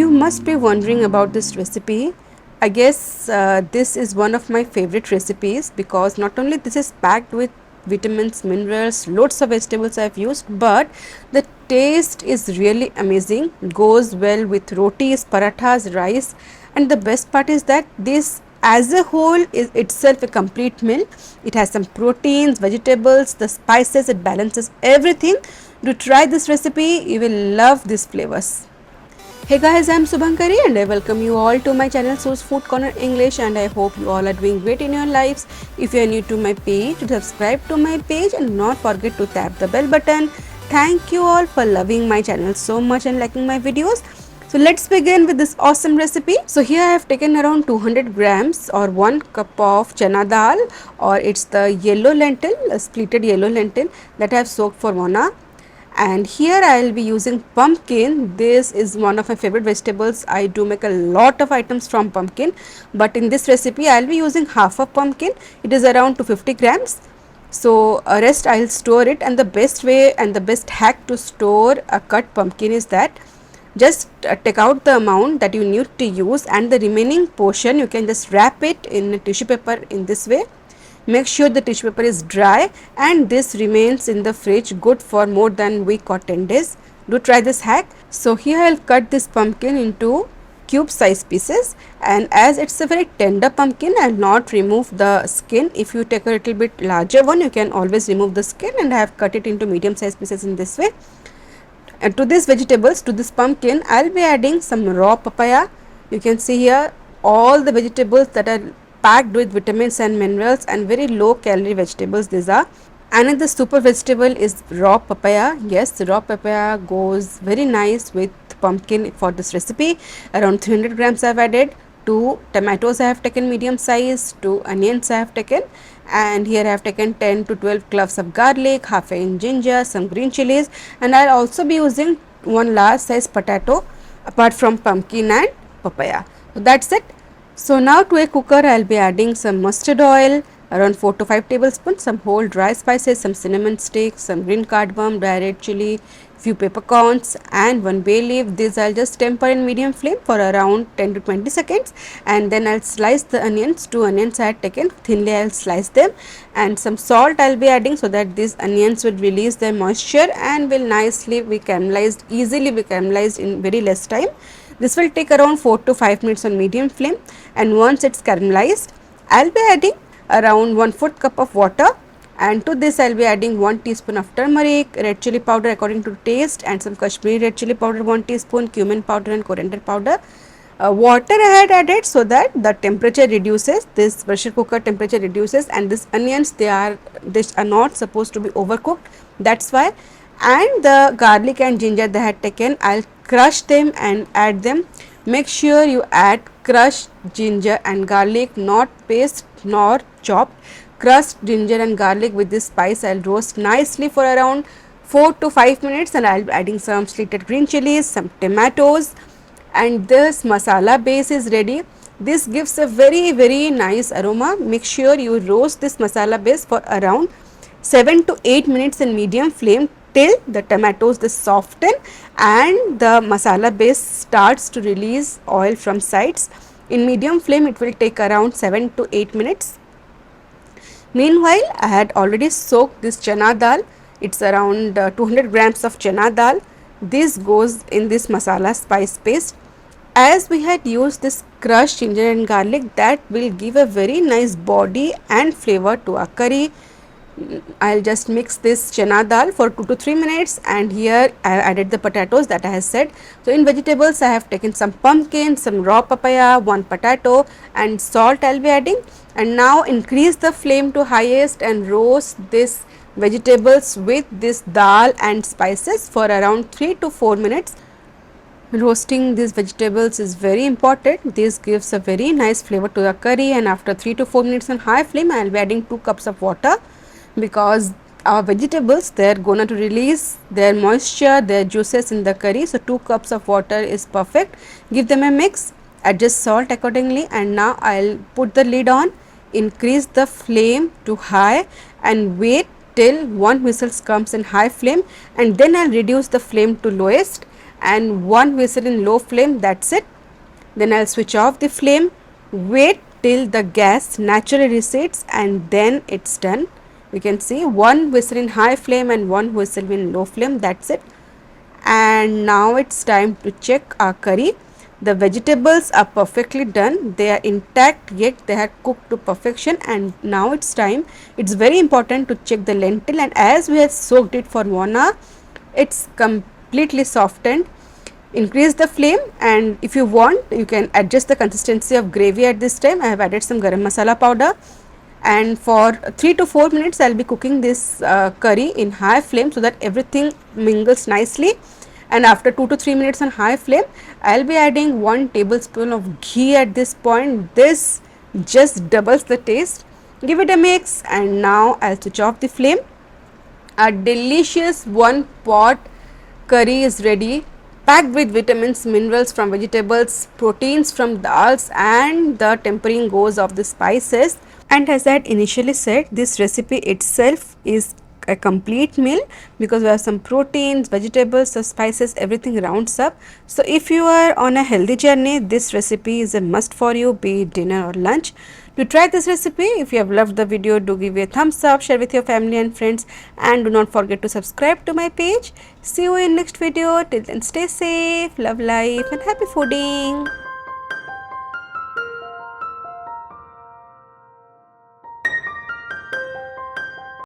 You must be wondering about this recipe. I guess this is one of my favorite recipes because not only this is packed with vitamins, minerals, loads of vegetables I have used, but the taste is really amazing. Goes well with rotis, parathas, rice, and the best part is that this as a whole is itself a complete meal. It has some proteins, vegetables, the spices, it balances everything. To try this recipe, you will love these flavors. Hey guys, I'm Subhankari and I welcome you all to my channel Source Food Corner English, and I hope you all are doing great in your lives. If you are new to my page, subscribe to my page and not forget to tap the bell button. Thank you all for loving my channel so much and liking my videos. So let's begin with this awesome recipe. So here I have taken around 200 grams or 1 cup of Chana Dal, or it's the yellow lentil, a splitted yellow lentil that I have soaked for 1 hour. And here I will be using pumpkin. This is one of my favorite vegetables. I do make a lot of items from pumpkin, but in this recipe I will be using half of pumpkin. It is around 250 grams. So rest I will store it, and the best way and the best hack to store a cut pumpkin is that just take out the amount that you need to use, and the remaining portion you can just wrap it in a tissue paper in this way. Make sure the tissue paper is dry, and this remains in the fridge good for more than week or 10 days. Do try this hack. So here I will cut this pumpkin into cube size pieces, and as it's a very tender pumpkin, I will not remove the skin. If you take a little bit larger one, you can always remove the skin, and I have cut it into medium size pieces in this way. And to these vegetables, to this pumpkin, I will be adding some raw papaya. You can see here all the vegetables that are packed with vitamins and minerals and very low calorie vegetables these are. Another super vegetable is raw papaya. Yes, raw papaya goes very nice with pumpkin for this recipe. Around 300 grams I have added. 2 tomatoes I have taken medium size, 2 onions I have taken, and here I have taken 10 to 12 cloves of garlic, half an inch ginger, some green chilies, and I will also be using 1 large size potato apart from pumpkin and papaya. So that's it. So now to a cooker I will be adding some mustard oil, around 4 to 5 tablespoons, some whole dry spices, some cinnamon sticks, some green cardamom, dry red chili, few peppercorns and 1 bay leaf. This I will just temper in medium flame for around 10 to 20 seconds, and then I will slice the onions. 2 onions I had taken, thinly I will slice them, and some salt I will be adding so that these onions will release their moisture and will nicely be caramelized, easily be caramelized in very less time. This will take around 4 to 5 minutes on medium flame, and once it's caramelized, I will be adding around 1/4 cup of water, and to this I will be adding 1 teaspoon of turmeric, red chili powder according to taste, and some Kashmiri red chili powder 1 teaspoon, cumin powder and coriander powder. Water I had added so that the temperature reduces, this pressure cooker temperature reduces, and these onions they are not supposed to be overcooked, that's why. And the garlic and ginger they had taken, I will crush them and add them. Make sure you add crushed ginger and garlic, not paste nor chopped. Crushed ginger and garlic with this spice I will roast nicely for around 4 to 5 minutes, and I will be adding some slitted green chilies, some tomatoes, and this masala base is ready. This gives a very nice aroma. Make sure you roast this masala base for around 7 to 8 minutes in medium flame till the tomatoes they soften and the masala base starts to release oil from sides. In medium flame it will take around 7 to 8 minutes. Meanwhile, I had already soaked this chana dal. It's around 200 grams of chana dal. This goes in this masala spice paste. As we had used this crushed ginger and garlic, that will give a very nice body and flavor to our curry. I will just mix this chana dal for 2 to 3 minutes, and here I have added the potatoes that I have said. So in vegetables I have taken some pumpkin, some raw papaya, 1 potato, and salt I will be adding. And now increase the flame to highest and roast this vegetables with this dal and spices for around 3 to 4 minutes. Roasting these vegetables is very important. This gives a very nice flavor to the curry, and after 3 to 4 minutes on high flame I will be adding 2 cups of water, because our vegetables they are going to release their moisture, their juices in the curry. So 2 cups of water is perfect. Give them a mix, adjust salt accordingly, and now I will put the lid on, increase the flame to high and wait till 1 whistle comes in high flame, and then I will reduce the flame to lowest, and 1 whistle in low flame, that's it. Then I'll switch off the flame, wait till the gas naturally resets, and then it's done. We can see 1 whistle in high flame and 1 whistle in low flame, that's it. And now it's time to check our curry. The vegetables are perfectly done, they are intact, yet they are cooked to perfection. And now it's time, it's very important to check the lentil, and as we have soaked it for 1 hour, it's completely softened. Increase the flame, and if you want you can adjust the consistency of gravy. At this time I have added some garam masala powder, and for 3 to 4 minutes I'll be cooking this curry in high flame so that everything mingles nicely. And after 2 to 3 minutes on high flame, I'll be adding 1 tablespoon of ghee at this point. This just doubles the taste. Give it a mix, and now I'll switch off the flame. A delicious 1 pot curry is ready, packed with vitamins, minerals from vegetables, proteins from dals, and the tempering goes of the spices. And as I had initially said, this recipe itself is a complete meal because we have some proteins, vegetables, the spices, everything rounds up. So if you are on a healthy journey, this recipe is a must for you, be it dinner or lunch. To try this recipe, if you have loved the video, do give it a thumbs up, share with your family and friends, and do not forget to subscribe to my page. See you in next video. Till then, stay safe, love life, and happy fooding.